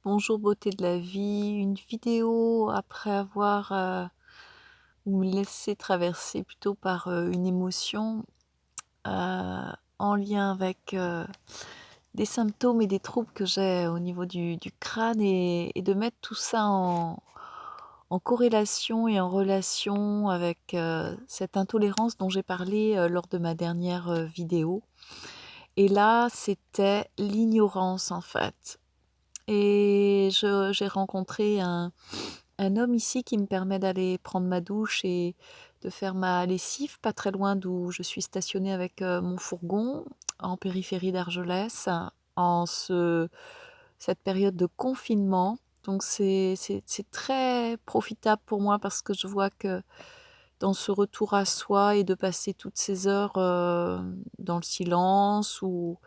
Bonjour beauté de la vie, une vidéo après avoir, ou me laisser traverser plutôt par, une émotion, heu, en lien avec, des symptômes et des troubles que j'ai au niveau du crâne et de mettre tout ça en corrélation et en relation avec, cette intolérance dont j'ai parlé, lors de ma dernière, vidéo et là, c'était l'ignorance en fait. Et je j'ai rencontré un homme ici qui me permet d'aller prendre ma douche et de faire ma lessive, pas très loin d'où je suis stationnée avec, mon fourgon, en périphérie d'Argelès, en cette période de confinement. Donc c'est très profitable pour moi parce que je vois que dans ce retour à soi et de passer toutes ces heures, dans le silence ou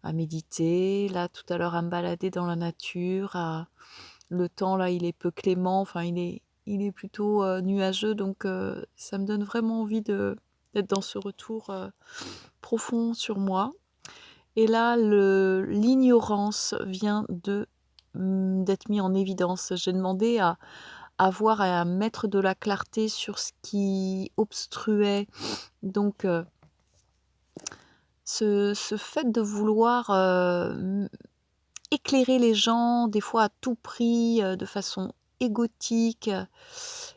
à méditer, là, tout à l'heure, à me balader dans la nature, à le temps, là, il est peu clément, enfin, il est plutôt, nuageux, donc ça me donne vraiment envie d'être dans ce retour, profond sur moi et là, l'ignorance vient d'être mis en évidence. J'ai demandé à voir et à mettre de la clarté sur ce qui obstruait donc ce fait de vouloir, éclairer les gens, des fois à tout prix, de façon égotique,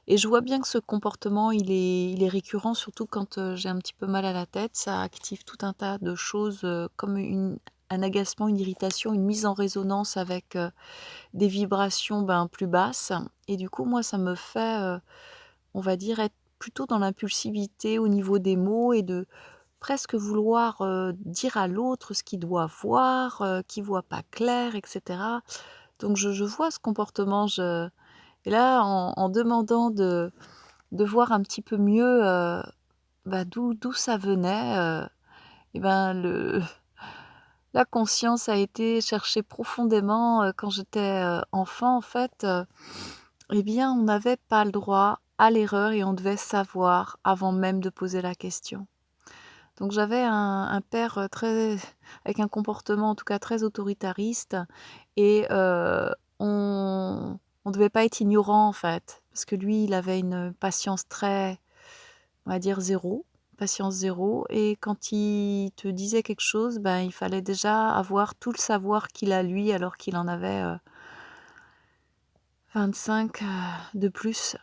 et je vois bien que ce comportement, il est récurrent, surtout quand, j'ai un petit peu mal à la tête. Ça active tout un tas de choses, comme un agacement, une irritation, une mise en résonance avec, des vibrations, ben, plus basses et du coup, moi, ça me fait, on va dire, être plutôt dans l'impulsivité au niveau des mots et de presque vouloir, dire à l'autre ce qu'il doit voir, qu'il voit pas clair et cetera. Donc je vois ce comportement, et là en demandant de voir un petit peu mieux, bah, d'où ça venait, et ben la conscience a été chercher profondément, quand j'étais, enfant en fait, eh bien on n'avait pas le droit à l'erreur et on devait savoir avant même de poser la question. Donc j'avais un père, très avec un comportement en tout cas très autoritariste et on devait pas être ignorant en fait, parce que lui il avait une patience très, on va dire zéro, patience zéro, et quand il te disait quelque chose, ben, il fallait déjà avoir tout le savoir qu'il a lui alors qu'il en avait, 25, de plus.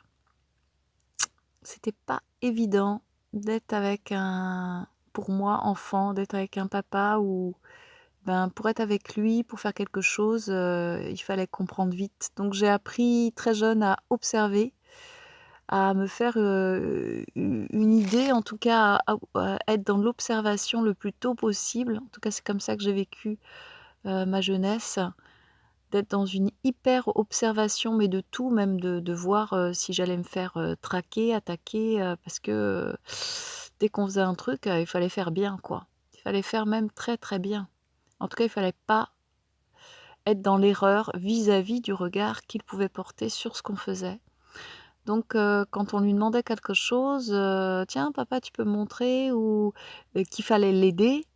C'était pas évident d'être avec un pour moi enfant, d'être avec un papa où ben, pour être avec lui, pour faire quelque chose, il fallait comprendre vite. Donc j'ai appris très jeune à observer, à me faire, u une idée, en tout cas à être dans l'observation le plus tôt possible. En tout cas, c'est comme ça que j'ai vécu, ma jeunesse, d'être dans une hyper observation, mais de tout, même de voir, si j'allais me faire, traquer, attaquer, parce que, dès qu'on faisait un truc, il fallait faire bien, quoi. Il fallait faire même très, très bien. En tout cas, il fallait pas être dans l'erreur vis-à-vis du regard qu'il pouvait porter sur ce qu'on faisait. Donc quand on lui demandait quelque chose, «Tiens papa tu peux me montrer?» ou qu'il fallait l'aider,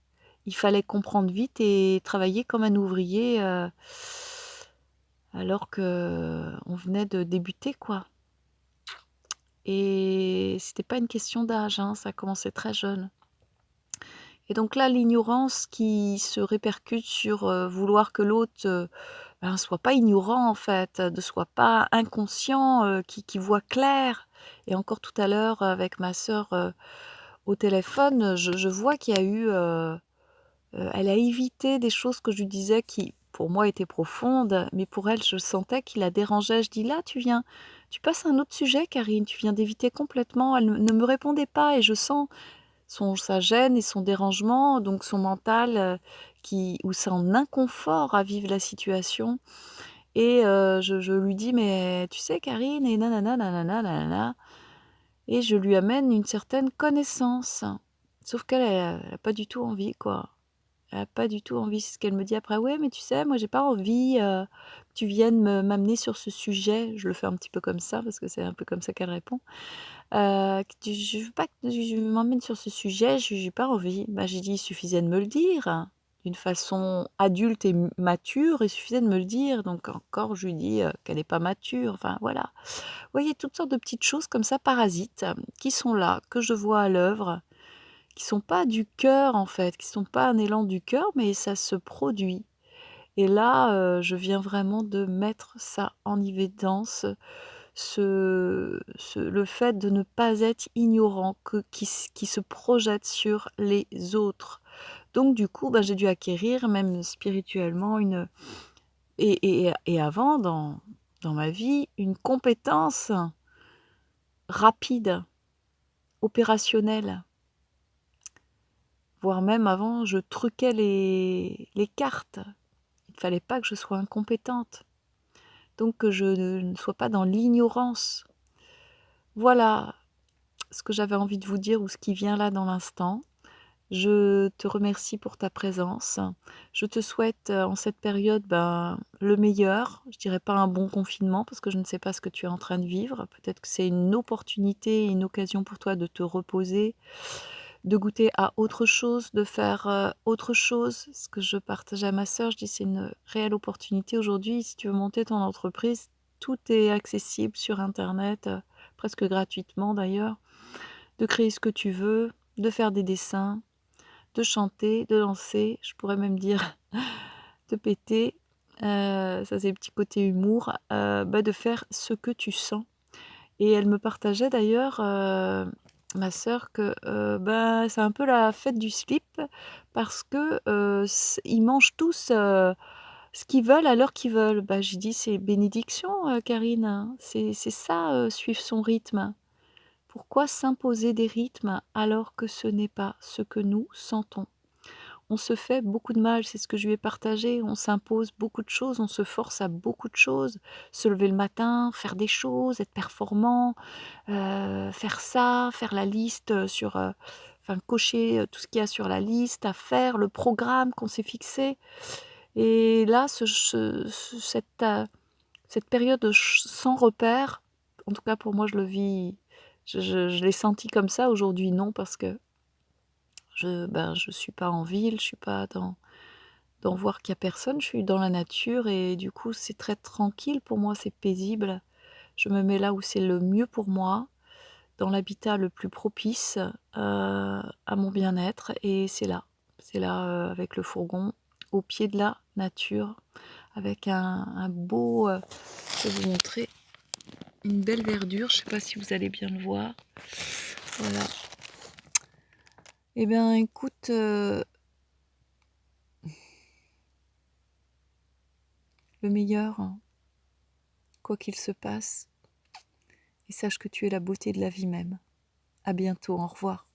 il fallait comprendre vite et travailler comme un ouvrier, alors qu'on venait de débuter quoi, et c'était pas une question d'âge, hein, ça a commencé très jeune. Et donc là, l'ignorance qui se répercute sur, vouloir que l'autre, ben, soit pas ignorant en fait, ne soit pas inconscient, qui voit clair. Et encore tout à l'heure avec ma sœur, au téléphone, je vois qu'il y a eu, elle a évité des choses que je lui disais qui, pour moi, étaient profondes, mais pour elle, je sentais qui la dérangeaient. Je dis: «Là, tu passes à un autre sujet Karine, tu viens d'éviter complètement». Elle ne me répondait pas et je sens sa gêne et son dérangement, donc son mental, qui ou son inconfort à vivre la situation, et je lui dis: «Mais tu sais Karine» et nanana, nanana, nanana, et je lui amène une certaine connaissance. Sauf qu'elle, elle a pas du tout envie, quoi. Elle a pas du tout envie. C'est ce qu'elle me dit après: «Ouais, mais tu sais, moi j'ai pas envie, que tu viennes m'amener sur ce sujet». Je le fais un petit peu comme ça, parce que c'est un peu comme ça qu'elle répond. Que tu je veux pas que tu m'emmènes sur ce sujet, j'ai pas envie. Bah, j'ai dit: «Il suffisait de me le dire». d'une façon adulte et mature, il suffisait de me le dire. Donc encore, je lui dis, qu'elle est pas mature, enfin voilà. Vous voyez, toutes sortes de petites choses comme ça, parasites, qui sont là, que je vois à l'œuvre, qui sont pas du cœur en fait, qui sont pas un élan du cœur, mais ça se produit. Et là, je viens vraiment de mettre ça en évidence, le fait de ne pas être ignorant, qui se projette sur les autres. Donc du coup, bah, j'ai dû acquérir même spirituellement et avant dans ma vie, une compétence rapide, opérationnelle. Voire même avant, je truquais les cartes. Il ne fallait pas que je sois incompétente, donc que je ne sois pas dans l'ignorance. Voilà ce que j'avais envie de vous dire ou ce qui vient là dans l'instant. Je te remercie pour ta présence. Je te souhaite, en cette période, ben, le meilleur. Je dirais pas un bon confinement parce que je ne sais pas ce que tu es en train de vivre. Peut-être que c'est une opportunité, une occasion pour toi de te reposer, de goûter à autre chose, de faire, autre chose. Ce que je partageais à ma sœur, je dis: «C'est une réelle opportunité aujourd'hui. Si tu veux monter ton entreprise, tout est accessible sur internet, presque gratuitement d'ailleurs. De créer ce que tu veux, de faire des dessins, de chanter, de danser, je pourrais même dire de péter, ça c'est le petit côté humour, bah, de faire ce que tu sens. Et elle me partageait d'ailleurs, ma sœur que, bah, c'est un peu la fête du slip parce que, ils mangent tous, ce qu'ils veulent à l'heure qu'ils veulent. Bah, j'ai dit: «C'est bénédiction, Karine, hein. C'est ça, suivre son rythme. Pourquoi s'imposer des rythmes alors que ce n'est pas ce que nous sentons?» On se fait beaucoup de mal, c'est ce que je lui ai partagé. On s'impose beaucoup de choses, on se force à beaucoup de choses. Se lever le matin, faire des choses, être performant, faire ça, faire la liste, enfin cocher, tout ce qu'il y a sur la liste à faire, le programme qu'on s'est fixé. Et là, cette période sans repère, en tout cas pour moi je le vis, je l'ai senti comme ça. Aujourd'hui non, parce que je suis pas en ville, je suis pas dans voir qu'il y a personne, je suis dans la nature et du coup, c'est très tranquille pour moi, c'est paisible. Je me mets là où c'est le mieux pour moi, dans l'habitat le plus propice, à mon bien-être et c'est là. C'est là, avec le fourgon, au pied de la nature, avec un beau, je vais vous montrer, une belle verdure, je sais pas si vous allez bien le voir. Voilà. Eh bien écoute, le meilleur, hein, quoi qu'il se passe, et sache que tu es la beauté de la vie même. À bientôt, au revoir.